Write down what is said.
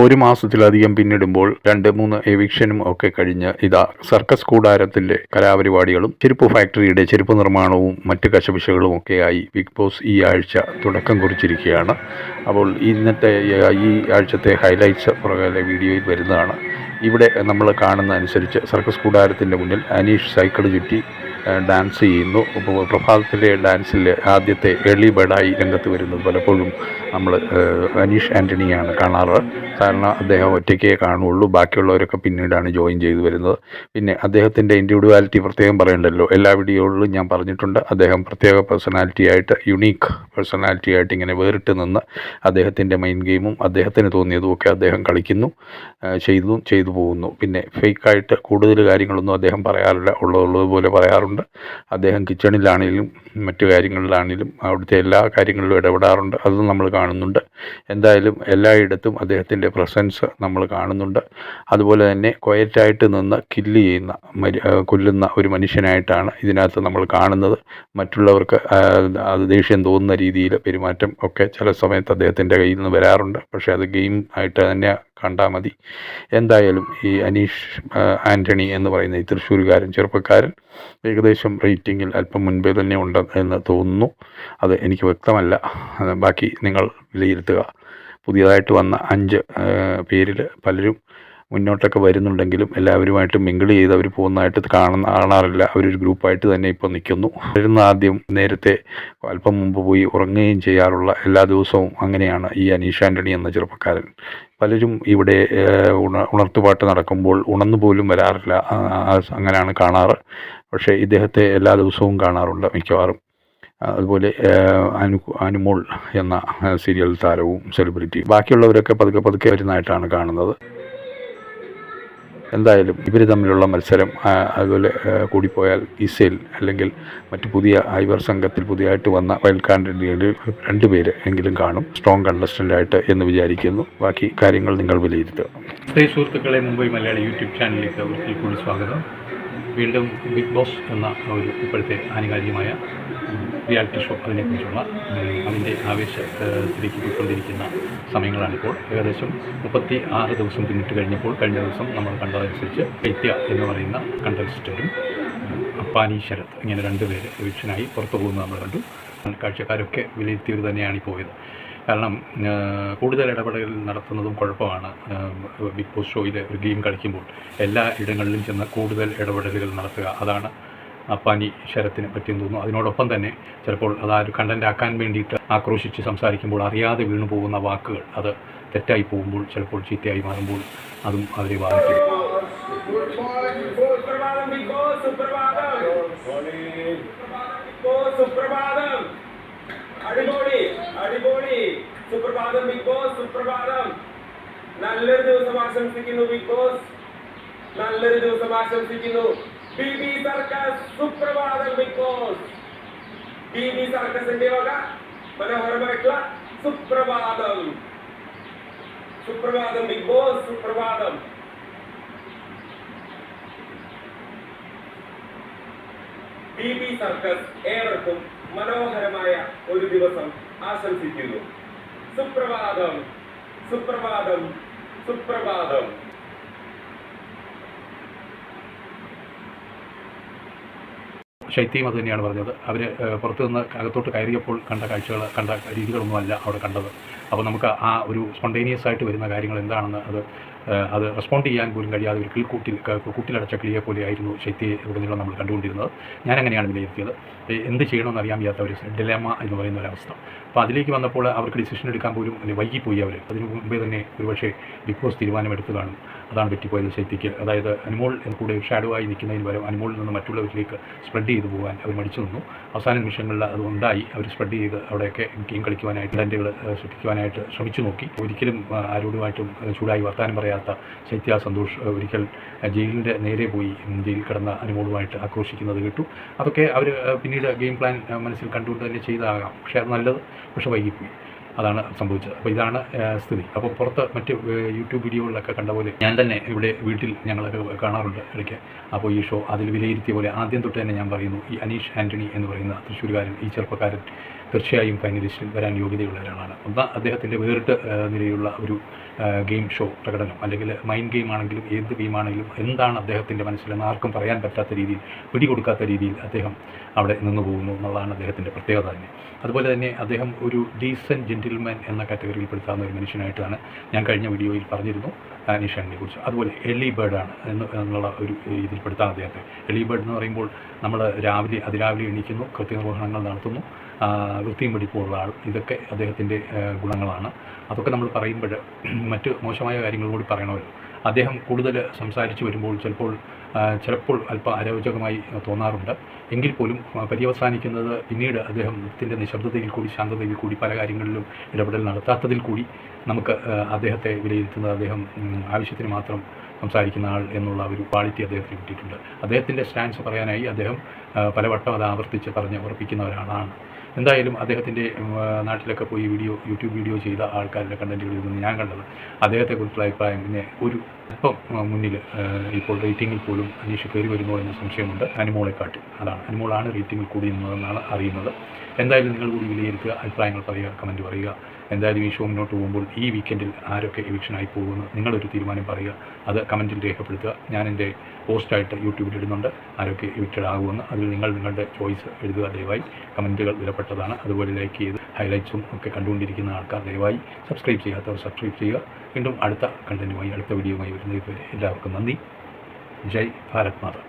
ഒരു മാസത്തിലധികം പിന്നിടുമ്പോൾ 2-3 എവിക്ഷനും ഒക്കെ കഴിഞ്ഞ് ഇതാ സർക്കസ് കൂടാരത്തിൻ്റെ കലാപരിപാടികളും ചെരുപ്പ് ഫാക്ടറിയുടെ ചെരുപ്പ് നിർമ്മാണവും മറ്റ് കശപിശകളും ഒക്കെയായി ബിഗ് ബോസ് ഈ ആഴ്ച തുടക്കം കുറിച്ചിരിക്കുകയാണ്. അപ്പോൾ ഇന്നത്തെ ഈ ആഴ്ചത്തെ ഹൈലൈറ്റ്സ് പുറകെ വീഡിയോയിൽ വരുന്നതാണ്. ഇവിടെ നമ്മൾ കാണുന്ന അനുസരിച്ച് സർക്കസ് കൂടാരത്തിൻ്റെ മുന്നിൽ അനീഷ് സൈക്കിൾ ചുറ്റി ഡാൻസ് ചെയ്യുന്നു. പ്രഭാതത്തിലെ ഡാൻസിൽ ആദ്യത്തെ ഏർലി ബേർഡായി രംഗത്ത് വരുന്നത് പലപ്പോഴും നമ്മൾ അനീഷ് ആൻ്റണിയാണ് കാണാറ്. സാധാരണ അദ്ദേഹം ഒറ്റയ്ക്കേ കാണുകയുള്ളൂ, ബാക്കിയുള്ളവരൊക്കെ പിന്നീടാണ് ജോയിൻ ചെയ്തു വരുന്നത്. പിന്നെ അദ്ദേഹത്തിൻ്റെ ഇൻഡിവിജ്വാലിറ്റി പ്രത്യേകം പറയണ്ടല്ലോ, എല്ലാ വീഡിയോകളിലും ഞാൻ പറഞ്ഞിട്ടുണ്ട്. അദ്ദേഹം പ്രത്യേക പേഴ്സണാലിറ്റി ആയിട്ട്, യുണീക്ക് പേഴ്സണാലിറ്റി ആയിട്ട് ഇങ്ങനെ വേറിട്ട് നിന്ന് അദ്ദേഹത്തിൻ്റെ മൈൻഡ് ഗെയിമും അദ്ദേഹത്തിന് തോന്നിയതും ഒക്കെ അദ്ദേഹം കളിക്കുന്നു, ചെയ്തു പോകുന്നു. പിന്നെ ഫേക്കായിട്ട് കൂടുതൽ കാര്യങ്ങളൊന്നും അദ്ദേഹം പറയാറില്ല, ഉള്ളതുപോലെ പറയാറുണ്ട്. അദ്ദേഹം കിച്ചണിലാണെങ്കിലും മറ്റു കാര്യങ്ങളിലാണെങ്കിലും അവിടുത്തെ എല്ലാ കാര്യങ്ങളിലും ഇടപെടാറുണ്ട്, അതും നമ്മൾ കാണുന്നുണ്ട്. എന്തായാലും എല്ലായിടത്തും അദ്ദേഹത്തിൻ്റെ പ്രസൻസ് നമ്മൾ കാണുന്നുണ്ട്. അതുപോലെ തന്നെ ക്വയറ്റായിട്ട് നിന്ന് കൊല്ലുന്ന ഒരു മനുഷ്യനായിട്ടാണ് ഇതിനകത്ത് നമ്മൾ കാണുന്നത്. മറ്റുള്ളവർക്ക് അത് ദേഷ്യം തോന്നുന്ന രീതിയിൽ പെരുമാറ്റം ഒക്കെ ചില സമയത്ത് അദ്ദേഹത്തിൻ്റെ കയ്യിൽ നിന്ന് വരാറുണ്ട്. പക്ഷേ അത് ഗെയിം ആയിട്ട് തന്നെ കണ്ടാൽ മതി. എന്തായാലും ഈ അനീഷ് ആൻ്റണി എന്ന് പറയുന്ന ഈ തൃശ്ശൂരുകാരൻ ചെറുപ്പക്കാരൻ ഏകദേശം റേറ്റിങ്ങിൽ അല്പം മുൻപേ തന്നെ ഉണ്ട് എന്ന് തോന്നുന്നു. അത് എനിക്ക് വ്യക്തമല്ല, ബാക്കി നിങ്ങൾ വിലയിരുത്തുക. പുതിയതായിട്ട് വന്ന 5 പേരിൽ പലരും മുന്നോട്ടൊക്കെ വരുന്നുണ്ടെങ്കിലും എല്ലാവരുമായിട്ട് മിങ്കിൾ ചെയ്ത് അവർ പോകുന്നതായിട്ട് കാണാറില്ല. അവരൊരു ഗ്രൂപ്പായിട്ട് തന്നെ ഇപ്പോൾ നിൽക്കുന്നു. ആദ്യം നേരത്തെ അല്പം മുമ്പ് പോയി ഉറങ്ങുകയും ചെയ്യാറുള്ള എല്ലാ ദിവസവും അങ്ങനെയാണ് ഈ അനീഷ് ആൻ്റണി എന്ന ചെറുപ്പക്കാരൻ. പലരും ഇവിടെ ഉണർത്തുപാട്ട് നടക്കുമ്പോൾ ഉണർന്നു പോലും വരാറില്ല, അങ്ങനെയാണ് കാണാറ്. പക്ഷേ ഇദ്ദേഹത്തെ എല്ലാ ദിവസവും കാണാറുണ്ട് മിക്കവാറും. അതുപോലെ അനുമോൾ എന്ന സീരിയൽ താരവും സെലിബ്രിറ്റി, ബാക്കിയുള്ളവരൊക്കെ പതുക്കെ വരുന്നതായിട്ടാണ് കാണുന്നത്. എന്തായാലും ഇവർ തമ്മിലുള്ള മത്സരം അതുപോലെ കൂടിപ്പോയാൽ ഇസേൽ അല്ലെങ്കിൽ മറ്റു പുതിയ ഐവർ സംഘത്തിൽ പുതിയതായിട്ട് വന്ന വൈൽഡ് കാൻഡിഡേറ്റ് 2 പേര് എങ്കിലും കാണും സ്ട്രോങ് കണ്ടസ്റ്റൻ്റായിട്ട് എന്ന് വിചാരിക്കുന്നു. ബാക്കി കാര്യങ്ങൾ നിങ്ങൾ വിലയിരുത്തുക. സുഹൃത്തുക്കളെ, മുംബൈ മലയാളി യൂട്യൂബ് ചാനലിലേക്ക് ഒരിക്കൽ കൂടി സ്വാഗതം. വീണ്ടും ബിഗ് ബോസ് എന്ന ഒരു ഇപ്പോഴത്തെ ആനുകാലികമായ റിയാലിറ്റി ഷോ, അതിനെക്കുറിച്ചുള്ള അതിൻ്റെ ആവേശത്തിലേക്ക് പോയിക്കൊണ്ടിരിക്കുന്ന സമയങ്ങളാണിപ്പോൾ. ഏകദേശം 36 ദിവസം പിന്നിട്ട് കഴിഞ്ഞപ്പോൾ കഴിഞ്ഞ ദിവസം നമ്മൾ കണ്ടതനുസരിച്ച് ചൈത്യ എന്ന് പറയുന്ന കണ്ടസ്റ്റൻറ്റും അപ്പാനി ശരത് ഇങ്ങനെ 2 പേര് എവിക്ഷനായി പുറത്തു പോകുന്നത് നമ്മൾ കണ്ടു. കാഴ്ചക്കാരൊക്കെ വിലയിരുത്തിയവർ തന്നെയാണ് ഈ പോയത്. കാരണം കൂടുതൽ ഇടപെടൽ നടത്തുന്നതും കുഴപ്പമാണ്. ബിഗ് ബോസ് ഷോയിൽ ഒരു ഗെയിം കളിക്കുമ്പോൾ എല്ലാ ഇടങ്ങളിലും ചെന്ന് കൂടുതൽ ഇടപെടലുകൾ നടത്തുക, അതാണ് അപ്പാനി ശരത്തിന് പറ്റിയെന്ന് തോന്നുന്നു. അതിനോടൊപ്പം തന്നെ ചിലപ്പോൾ അതൊരു കണ്ടൻ്റ് ആക്കാൻ വേണ്ടിയിട്ട് ആക്രോശിച്ച് സംസാരിക്കുമ്പോൾ അറിയാതെ വീണു പോകുന്ന വാക്കുകൾ, അത് തെറ്റായി പോകുമ്പോൾ ചിലപ്പോൾ ചീത്തയായി മാറുമ്പോൾ അതും അവരെ ബാധിക്കും. സുപ്രഭാതം ബിഗ് ബോസ്, സുപ്രഭാതം. നല്ലൊരു ദിവസം ആശംസിക്കുന്നു ബിഗ് ബോസ്, നല്ലൊരു ദിവസം ആശംസിക്കുന്നു. BB സർക്കസ്, സുപ്രഭാതം ബിഗ് ബോസ്. BB സർക്കസിന്റെ വക മനോഹരമായിട്ടുള്ള സുപ്രഭാതം. സുപ്രഭാതം ബിഗ് ബോസ്, സുപ്രഭാതം. BB സർക്കസ് ഏവർക്കും മനോഹരമായ ഒരു ദിവസം ആശംസിക്കുന്നു. സുപ്രഭാതം, സുപ്രഭാതം, സുപ്രഭാതം. ശൈത്യയും അത് തന്നെയാണ് പറഞ്ഞത്. അവർ പുറത്തുനിന്ന് അകത്തോട്ട് കയറിയപ്പോൾ കണ്ട രീതികളൊന്നും അല്ല അവിടെ കണ്ടത്. അപ്പോൾ നമുക്ക് ആ ഒരു സ്പോണ്ടേനിയസ് ആയിട്ട് വരുന്ന കാര്യങ്ങൾ എന്താണെന്ന് അത് റെസ്പോണ്ട് ചെയ്യാൻ പോലും കഴിയാതെ ഒരു കൂട്ടിലടച്ച കിളിയെ പോലെയായിരുന്നു ശൈത്യയെ ഉടനീളം നമ്മൾ കണ്ടുകൊണ്ടിരുന്നത്. ഞാനങ്ങനെയാണ് വിലയിരുത്തിയത്. എന്ത് ചെയ്യണമെന്ന് അറിയാൻ വയ്യാത്ത ഒരു ഡിലെമ എന്ന് പറയുന്ന ഒരവസ്ഥ. അപ്പോൾ അതിലേക്ക് വന്നപ്പോൾ അവർക്ക് ഡിസിഷൻ എടുക്കാൻ പോലും വൈകിപ്പോയി. അവർ അതിന് മുമ്പേ തന്നെ ഒരുപക്ഷേ ബിഗ് ബോസ് തീരുമാനമെടുത്ത് കാണും. അതാണ് പറ്റിപ്പോയത് ശൈത്യയ്ക്ക്. അതായത് അനുമോൾ കൂടെ ഷാഡോ ആയി നിൽക്കുന്നതിന് പകരം അനുമോളിൽ നിന്ന് മറ്റുള്ളവരിലേക്ക് സ്പ്രെഡ് ചെയ്തു പോകാൻ അവർ മടിച്ചു നിന്നു. അവസാന നിമിഷങ്ങളിൽ അത് ഉണ്ടായി. അവർ സ്പ്രെഡ് ചെയ്ത് അവിടെയൊക്കെ ഗെയിം കളിക്കുവാനായിട്ട് കണ്ടന്റുകൾ സൃഷ്ടിക്കുവാനായിട്ട് ശ്രമിച്ചു നോക്കി. ഒരിക്കലും ആരോടുമായിട്ടും ചൂടായി വർത്താനം പറയാത്ത ശൈത്യ സന്തോഷ് ഒരിക്കൽ ജയിലിൻ്റെ നേരെ പോയി ജയിലിൽ കിടന്ന അനുമോളുമായിട്ട് ആക്രോശിക്കുന്നത് കേട്ടു. അതൊക്കെ അവർ പിന്നീട് ഗെയിം പ്ലാൻ മനസ്സിൽ കണ്ടുകൊണ്ട് തന്നെ ചെയ്തതാകാം. പക്ഷേ അത് നല്ലത്, പക്ഷേ വൈകിപ്പോയി. അതാണ് സംഭവിച്ചത്. അപ്പോൾ ഇതാണ് സ്ഥിതി. അപ്പോൾ പുറത്ത് മറ്റ് യൂട്യൂബ് വീഡിയോകളിലൊക്കെ കണ്ട പോലെ ഞാൻ തന്നെ ഇവിടെ വീട്ടിൽ ഞങ്ങളൊക്കെ കാണാറുണ്ട് ഇടയ്ക്ക്. അപ്പോൾ ഈ ഷോ അതിൽ വിലയിരുത്തിയ പോലെ ആദ്യം തൊട്ട് തന്നെ ഞാൻ പറയുന്നു, ഈ അനീഷ് ആൻ്റണി എന്ന് പറയുന്ന തൃശ്ശൂരുകാരൻ, ഈ ചെറുപ്പക്കാരൻ തീർച്ചയായും ഫൈനലിസ്റ്റിൽ വരാൻ യോഗ്യതയുള്ള ഒരാളാണ്. അദ്ദേഹത്തിൻ്റെ വേറിട്ട നിലയിലുള്ള ഒരു ഗെയിം ഷോ പ്രകടനം, അല്ലെങ്കിൽ മൈൻഡ് ഗെയിം ആണെങ്കിലും ഏത് ഗെയിമാണെങ്കിലും എന്താണ് അദ്ദേഹത്തിൻ്റെ മനസ്സിലെന്ന് ആർക്കും പറയാൻ പറ്റാത്ത രീതിയിൽ, പിടികൊടുക്കാത്ത രീതിയിൽ അദ്ദേഹം അവിടെ നിന്ന് പോകുന്നു എന്നുള്ളതാണ് അദ്ദേഹത്തിൻ്റെ പ്രത്യേകത തന്നെ. അതുപോലെ തന്നെ അദ്ദേഹം ഒരു ഡീസൻറ്റ് ജെൻറ്റിൽമാൻ എന്ന കാറ്റഗറിയിൽ പെടുത്താവുന്ന ഒരു മനുഷ്യനായിട്ടാണ് ഞാൻ കഴിഞ്ഞ വീഡിയോയിൽ പറഞ്ഞിരുന്നു നിഷാനിനെ കുറിച്ച്. അതുപോലെ എർലി ബേർഡാണ് എന്നുള്ള ഒരു ഇതിൽ പെടുത്താൻ അദ്ദേഹത്തെ. എർലി ബേർഡ് എന്ന് പറയുമ്പോൾ നമ്മൾ അതിരാവിലെ എണീക്കുന്നു, കൃത്യനിർവഹണങ്ങൾ നടത്തുന്നു, വൃത്തിയും വെടിപ്പുള്ള ആൾ, ഇതൊക്കെ അദ്ദേഹത്തിൻ്റെ ഗുണങ്ങളാണ്. അതൊക്കെ നമ്മൾ പറയുമ്പോൾ മറ്റ് മോശമായ കാര്യങ്ങൾ കൂടി പറയണമല്ലോ. അദ്ദേഹം കൂടുതൽ സംസാരിച്ച് വരുമ്പോൾ ചിലപ്പോൾ അല്പം അരോചകമായി തോന്നാറുണ്ട്. എങ്കിൽ പോലും പര്യവസാനിക്കുന്നത് പിന്നീട് അദ്ദേഹത്തിൻ്റെ നിശബ്ദതയിൽ കൂടി, ശാന്തതയിൽ കൂടി, പല കാര്യങ്ങളിലും ഇടപെടൽ നടത്താത്തതിൽ കൂടി നമുക്ക് അദ്ദേഹത്തെ വിലയിരുത്തുന്നത് അദ്ദേഹം ആവശ്യത്തിന് മാത്രം സംസാരിക്കുന്ന ആൾ എന്നുള്ള ഒരു ക്വാളിറ്റി അദ്ദേഹത്തിന് കിട്ടിയിട്ടുണ്ട്. അദ്ദേഹത്തിൻ്റെ സ്റ്റാൻസ് പറയാനായി അദ്ദേഹം പലവട്ടം അത് ആവർത്തിച്ച് പറഞ്ഞ് ഉറപ്പിക്കുന്ന ഒരാളാണ്. എന്തായാലും അദ്ദേഹത്തിൻ്റെ നാട്ടിലൊക്കെ പോയി യൂട്യൂബ് വീഡിയോ ചെയ്ത ആൾക്കാരുടെ കണ്ടൻറ്റുകളിൽ നിന്ന് ഞാൻ കണ്ടത് അദ്ദേഹത്തെക്കുറിച്ചുള്ള അഭിപ്രായം പിന്നെ ഒരു അല്പം മുന്നിൽ ഇപ്പോൾ റേറ്റിങ്ങിൽ പോലും അനീഷ് കയറി വരുമോ എന്ന സംശയമുണ്ട്. അനിമോളെക്കാട്ടി അനിമോളാണ് റേറ്റിങ്ങിൽ കൂടി നിന്നതെന്നാണ് അറിയുന്നത്. എന്തായാലും നിങ്ങൾ കൂടി വിലയിരുത്തുക, അഭിപ്രായങ്ങൾ പറയുക, കമൻറ്റ് പറയുക. എന്തായാലും ഈ ഷോ മുന്നോട്ട് പോകുമ്പോൾ ഈ വീക്കെൻഡിൽ ആരൊക്കെ എവിക്ഷനായി പോകുമെന്ന് നിങ്ങളൊരു തീരുമാനം പറയുക. അത് കമൻറ്റിൽ രേഖപ്പെടുത്തുക. ഞാൻ എൻ്റെ പോസ്റ്റായിട്ട് യൂട്യൂബിൽ ഇടുന്നുണ്ട് ആരൊക്കെ എവിക്റ്റഡ് ആകുമെന്ന്. അതിൽ നിങ്ങളുടെ ചോയ്സ് എഴുതുക ദയവായി. കമൻറ്റുകൾ വിലപ്പെട്ടതാണ്. അതുപോലെ ലൈക്ക് ചെയ്ത് ഹൈലൈറ്റ്സും ഒക്കെ കണ്ടുകൊണ്ടിരിക്കുന്ന ആൾക്കാർ ദയവായി സബ്സ്ക്രൈബ് ചെയ്യാത്തവർ സബ്സ്ക്രൈബ് ചെയ്യുക. വീണ്ടും അടുത്ത കണ്ടൻറ്റുമായി, അടുത്ത വീഡിയോയുമായി വരുന്നത് വരെ എല്ലാവർക്കും നന്ദി. ജയ് ഭാരത് മാതാ.